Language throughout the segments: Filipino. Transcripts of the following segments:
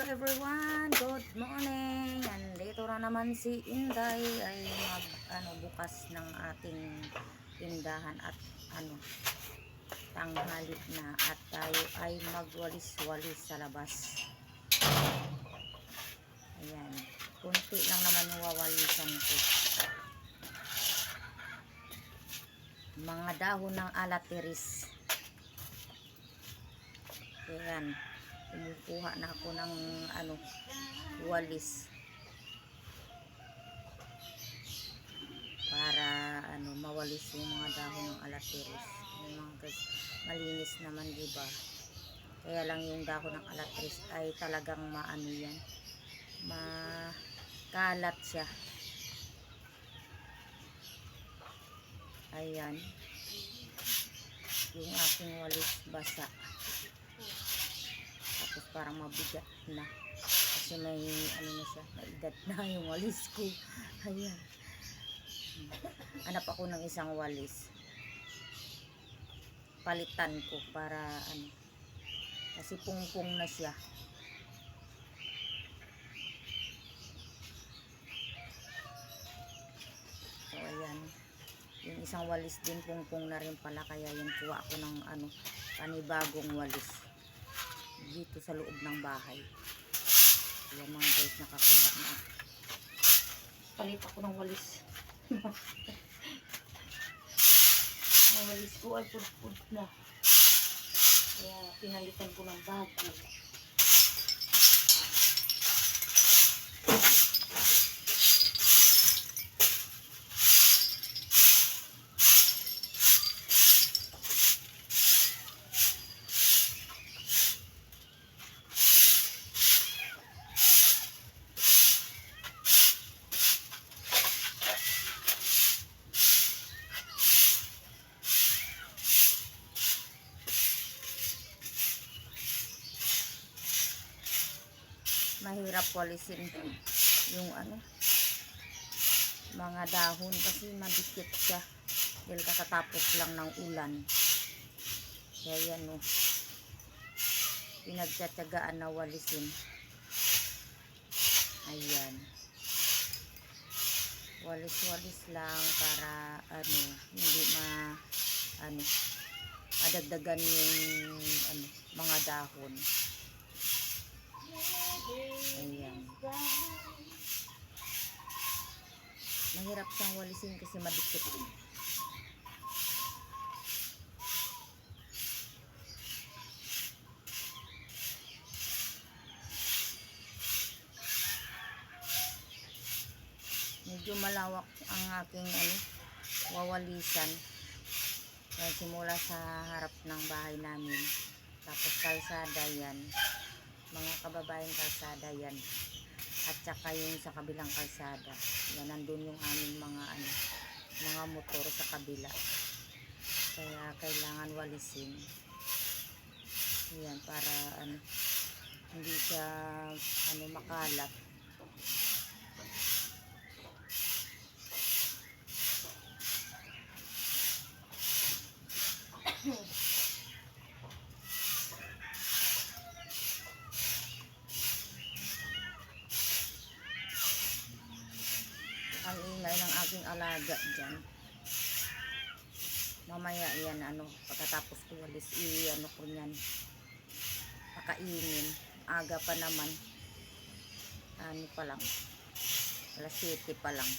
everyone, good morning. Andito na naman si Inday ay bukas ng ating tindahan at tanghali na at tayo ay magwalis-walis sa labas. Ayan, kunti lang naman yung wawalisan ko. Mga dahon ng alateris. Ayan. Kumukuha na ako ng walis para mawalis yung mga dahon ng alateris. Yung mga guys, malinis naman, diba? Kaya lang yung dahon ng alateris ay talagang yan, makalat siya. Ayan, yung aking walis basa. Tapos parang mabigat na kasi may na siya, may edad na yung walis ko. Ayan, hanap ako ng isang walis palitan ko para kasi pungpong na siya. So ayan, yung isang walis din pungpong na rin pala, kaya yung kuha ko ng panibagong walis dito sa loob ng bahay. Yung mga guys, nakakuha na ako. Palit ako ng walis. Ang walis ko ay pud-pud na. Kaya pinalitan ko ng bago. Mahirap walisin yung mga dahon kasi madikit siya dahil kakatapos lang ng ulan. Kaya yan pinagtsatsagaan na walisin. Ayan, walis-walis lang para hindi adagdagan yung mga dahon. Ayan, mahirap siyang walisin kasi madikit. Medyo malawak ang aking wawalisan. Simula sa harap ng bahay namin, tapos kalsada yan, mga kababayang kalsada yan, at saka yung sa kabilang kalsada yan, nandun yung aming mga motor sa kabila, kaya kailangan walisin yan para hindi siya makalat. Ang ingay ng aking alaga dyan. Mamaya yan pagkatapos ko walis ko yan, pakainin. Aga pa naman, pa lang, alas 7 pa lang.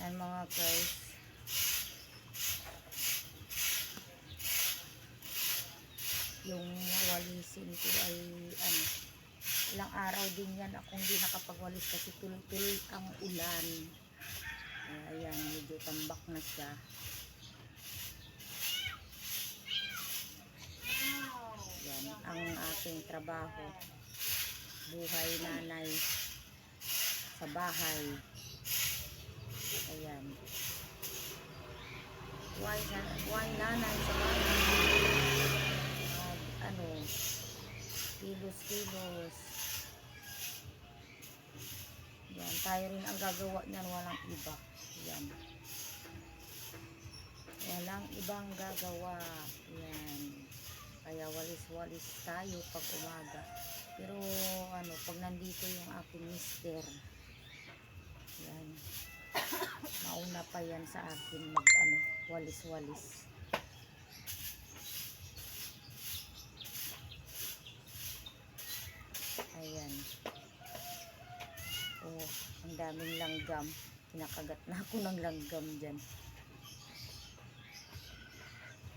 Ayan mga guys, yung walisin ko ay ilang araw din yan akong hindi nakapagwalis kasi tuloy-tuloy ang ulan. Ayan, medyo tambak na siya. Yan ang aking trabaho, buhay nanay sa bahay. Ayan, buhay nanay sa bahay. kilos-kilos. Yan, tayo rin ang gagawa niyan, walang iba. Yan. Walang ibang gagawa. Yan. Kaya walis-walis tayo pag umaga. Pero ano, pag nandito yung aking mister, yan. Mauna pa yan sa akin mag ano, walis-walis. Ayan. Oh, ang daming langgam. Kinakagat na ako ng langgam dyan.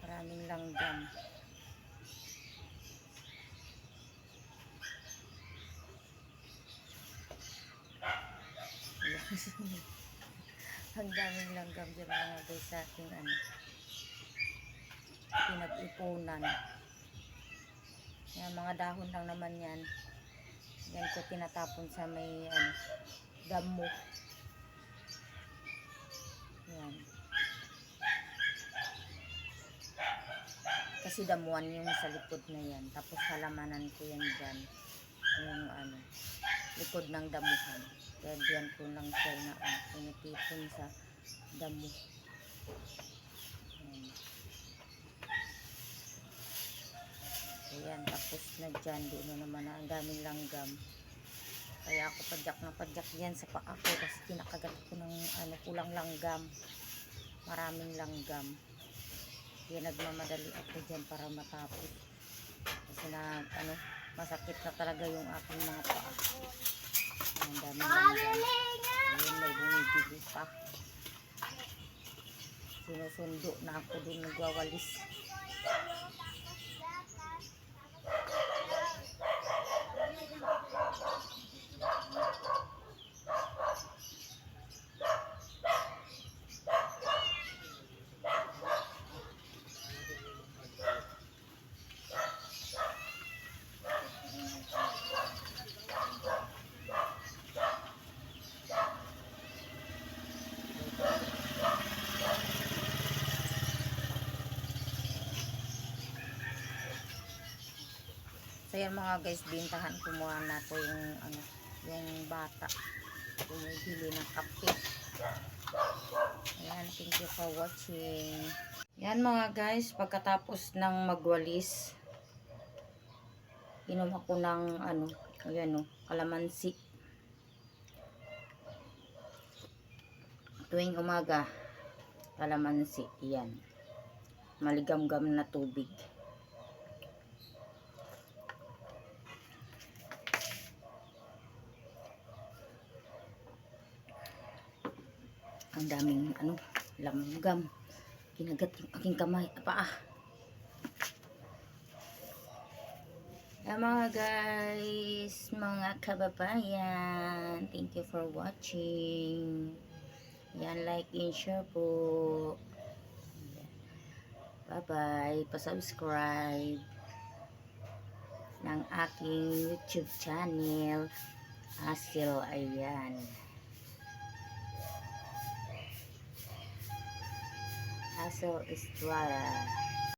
Maraming langgam. Ang daming langgam dyan mga guys sa aking ano, pinag-ipunan. Yan, mga dahon lang naman yan. Yan ko tinatapon sa may ano, damo. Yan. Kasi damuan yung sa likod na yan. Tapos halamanan ko yan dyan. Yung ano, likod ng damuhan. Kaya diyan ko lang siya na pinitipon sa damo. Yan. Ayan, tapos na dyan. Doon na naman ang daming langgam. Kaya ako padyak na padyak dyan sa paa ko kasi kinakagat ko ng ano, kulang langgam. Maraming langgam. Kaya nagmamadali ako dyan para matapos. Kasi na ano, masakit na talaga yung aking mga paa. Ang daming langgam. Ayun, may bumibili pa. Sinusundo na ako dun nagwawalis. So yan mga guys, bintahan ko muna po yung ano, yung bata bumibili ng kape. Ayan, thank you for watching. Yan mga guys, pagkatapos ng magwalis, inom ako ng ano, ayan o, kalamansi. Tuwing umaga, kalamansi, yan. Maligam-gam na tubig. Ang daming ano, langgam. Kinagat yung aking kamay, paa. Ayan mga guys, mga kababayan, thank you for watching. Yan, like and share po. Bye-bye. Pa-subscribe ng aking YouTube channel. Asil, ayan. Asil Estrada.